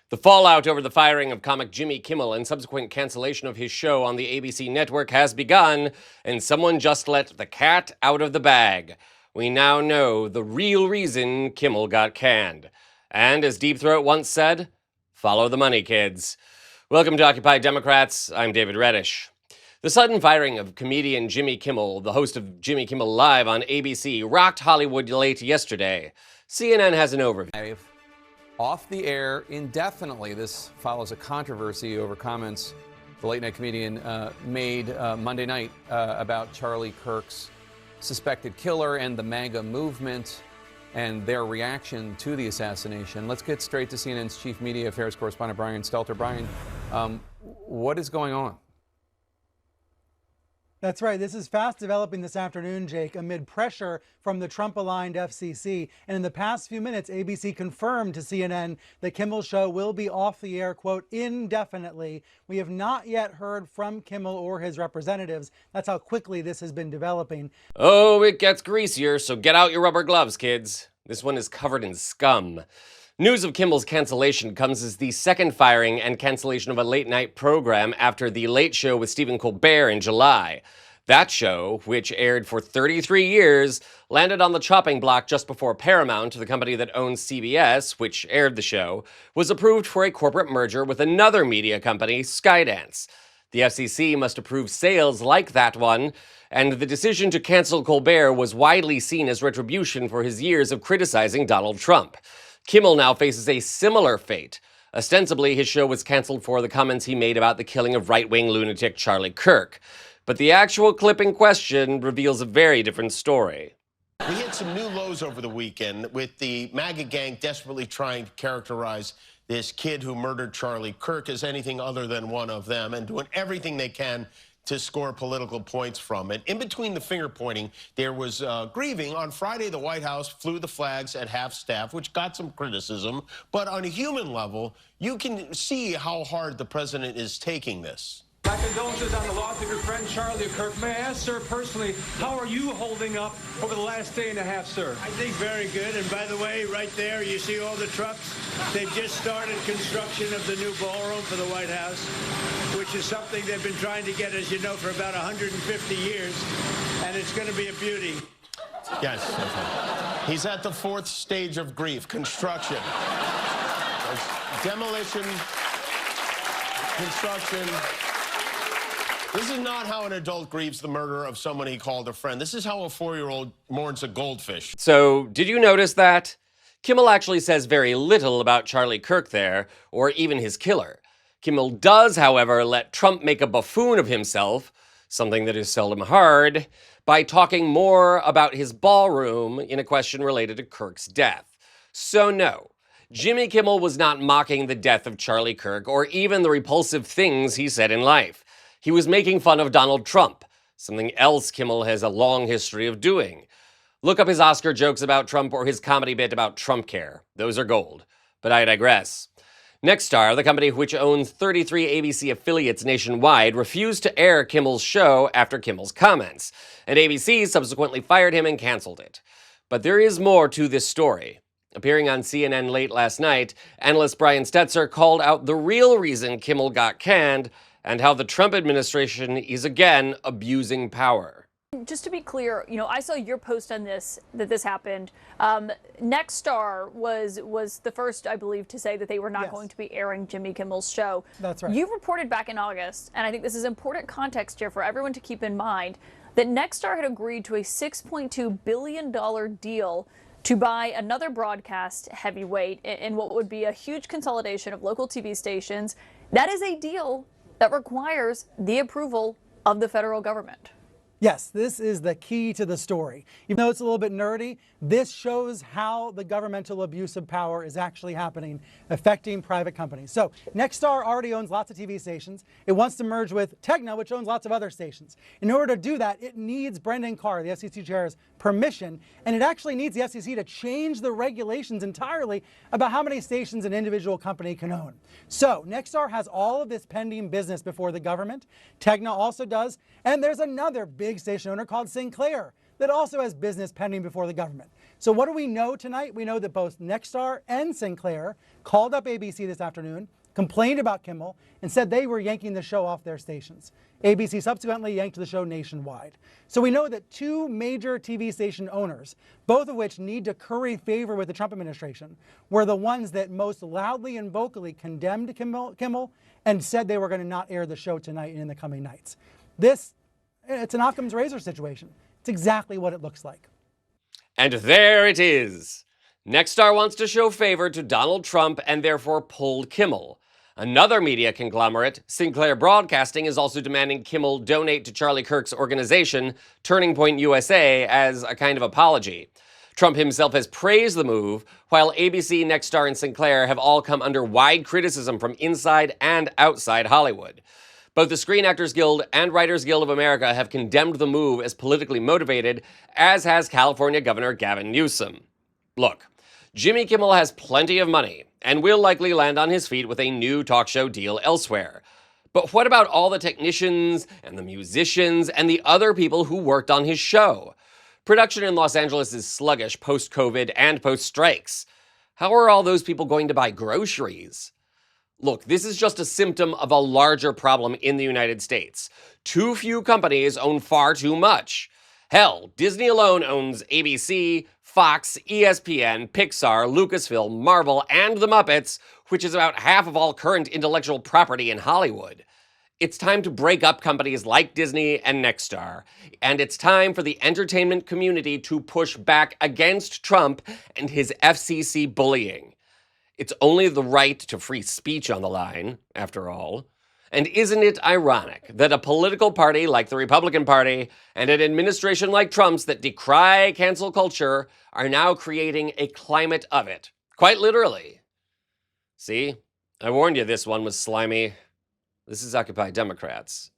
The fallout over the firing of comic Jimmy Kimmel and subsequent cancellation of his show on the ABC network has begun, and someone just let the cat out of the bag. We now know the real reason Kimmel got canned. And as Deep Throat once said, follow the money, kids. Welcome to Occupy Democrats. I'm David Reddish. The sudden firing of comedian Jimmy Kimmel, the host of Jimmy Kimmel Live on ABC, rocked Hollywood late yesterday. CNN has an overview. Off the air indefinitely. This follows a controversy over comments the late-night comedian made Monday night about Charlie Kirk's suspected killer and the MAGA movement and their reaction to the assassination. Let's get straight to CNN's chief media affairs correspondent, Brian Stelter. Brian, what is going on? That's right. This is fast developing this afternoon, Jake, amid pressure from the Trump-aligned FCC. And in the past few minutes, ABC confirmed to CNN that Kimmel's show will be off the air, quote, indefinitely. We have not yet heard from Kimmel or his representatives. That's how quickly this has been developing. Oh, it gets greasier, so get out your rubber gloves, kids. This one is covered in scum. News of Kimmel's cancellation comes as the second firing and cancellation of a late-night program after The Late Show with Stephen Colbert in July. That show, which aired for 33 years, landed on the chopping block just before Paramount, the company that owns CBS, which aired the show, was approved for a corporate merger with another media company, Skydance. The FCC must approve sales like that one, and the decision to cancel Colbert was widely seen as retribution for his years of criticizing Donald Trump. Kimmel now faces a similar fate. Ostensibly, his show was canceled for the comments he made about the killing of right-wing lunatic Charlie Kirk. But the actual clip in question reveals a very different story. We hit some new lows over the weekend with the MAGA gang desperately trying to characterize this kid who murdered Charlie Kirk as anything other than one of them and doing everything they can to score political points from it. In between the finger pointing, there was grieving. On Friday, the White House flew the flags at half-staff, which got some criticism. But on a human level, you can see how hard the president is taking this. My condolences on the loss of your friend Charlie Kirk. May I ask, sir, personally, how are you holding up over the last day and a half, sir? I think very good. And by the way, right there, you see all the trucks? They've just started construction of the new ballroom for the White House, which is something they've been trying to get, as you know, for about 150 years. And it's going to be a beauty. Yes. He's at the fourth stage of grief, construction. Demolition, construction. This is not how an adult grieves the murder of someone he called a friend. This is how a 4-year-old mourns a goldfish. So, did you notice that? Kimmel actually says very little about Charlie Kirk there, or even his killer. Kimmel does, however, let Trump make a buffoon of himself, something that is seldom hard, by talking more about his ballroom in a question related to Kirk's death. So no, Jimmy Kimmel was not mocking the death of Charlie Kirk or even the repulsive things he said in life. He was making fun of Donald Trump, something else Kimmel has a long history of doing. Look up his Oscar jokes about Trump or his comedy bit about Trump care. Those are gold. But I digress. Nexstar, the company which owns 33 ABC affiliates nationwide, refused to air Kimmel's show after Kimmel's comments, and ABC subsequently fired him and canceled it. But there is more to this story. Appearing on CNN late last night, analyst Brian Stelter called out the real reason Kimmel got canned and how the Trump administration is again abusing power. Just to be clear, I saw your post on this, that this happened. Nexstar was the first, I believe, to say that they were not going to be airing Jimmy Kimmel's show. That's right. You reported back in August, and I think this is important context here for everyone to keep in mind, that Nexstar had agreed to a $6.2 billion deal to buy another broadcast heavyweight in what would be a huge consolidation of local TV stations. That is a deal that requires the approval of the federal government. Yes, this is the key to the story. Even though it's a little bit nerdy, this shows how the governmental abuse of power is actually happening, affecting private companies. So Nexstar already owns lots of TV stations. It wants to merge with Tegna, which owns lots of other stations. In order to do that, it needs Brendan Carr, the FCC chair's permission, and it actually needs the FCC to change the regulations entirely about how many stations an individual company can own. So Nexstar has all of this pending business before the government. Tegna also does, and there's another big station owner called Sinclair that also has business pending before the government. So what do we know tonight? We know that both Nexstar and Sinclair called up ABC this afternoon, complained about Kimmel, and said they were yanking the show off their stations. ABC subsequently yanked the show nationwide. So we know that two major TV station owners, both of which need to curry favor with the Trump administration, were the ones that most loudly and vocally condemned Kimmel and said they were going to not air the show tonight and in the coming nights. It's an Occam's razor situation. It's exactly what it looks like. And there it is. Nexstar wants to show favor to Donald Trump and therefore pulled Kimmel. Another media conglomerate, Sinclair Broadcasting, is also demanding Kimmel donate to Charlie Kirk's organization, Turning Point USA, as a kind of apology. Trump himself has praised the move, while ABC, Nexstar, and Sinclair have all come under wide criticism from inside and outside Hollywood. Both the Screen Actors Guild and Writers Guild of America have condemned the move as politically motivated, as has California Governor Gavin Newsom. Look, Jimmy Kimmel has plenty of money and will likely land on his feet with a new talk show deal elsewhere. But what about all the technicians and the musicians and the other people who worked on his show? Production in Los Angeles is sluggish post-COVID and post-strikes. How are all those people going to buy groceries? Look, this is just a symptom of a larger problem in the United States. Too few companies own far too much. Hell, Disney alone owns ABC, Fox, ESPN, Pixar, Lucasfilm, Marvel, and The Muppets, which is about half of all current intellectual property in Hollywood. It's time to break up companies like Disney and Nexstar, and it's time for the entertainment community to push back against Trump and his FCC bullying. It's only the right to free speech on the line, after all. And isn't it ironic that a political party like the Republican Party and an administration like Trump's that decry cancel culture are now creating a climate of it? Quite literally. See? I warned you this one was slimy. This is Occupy Democrats.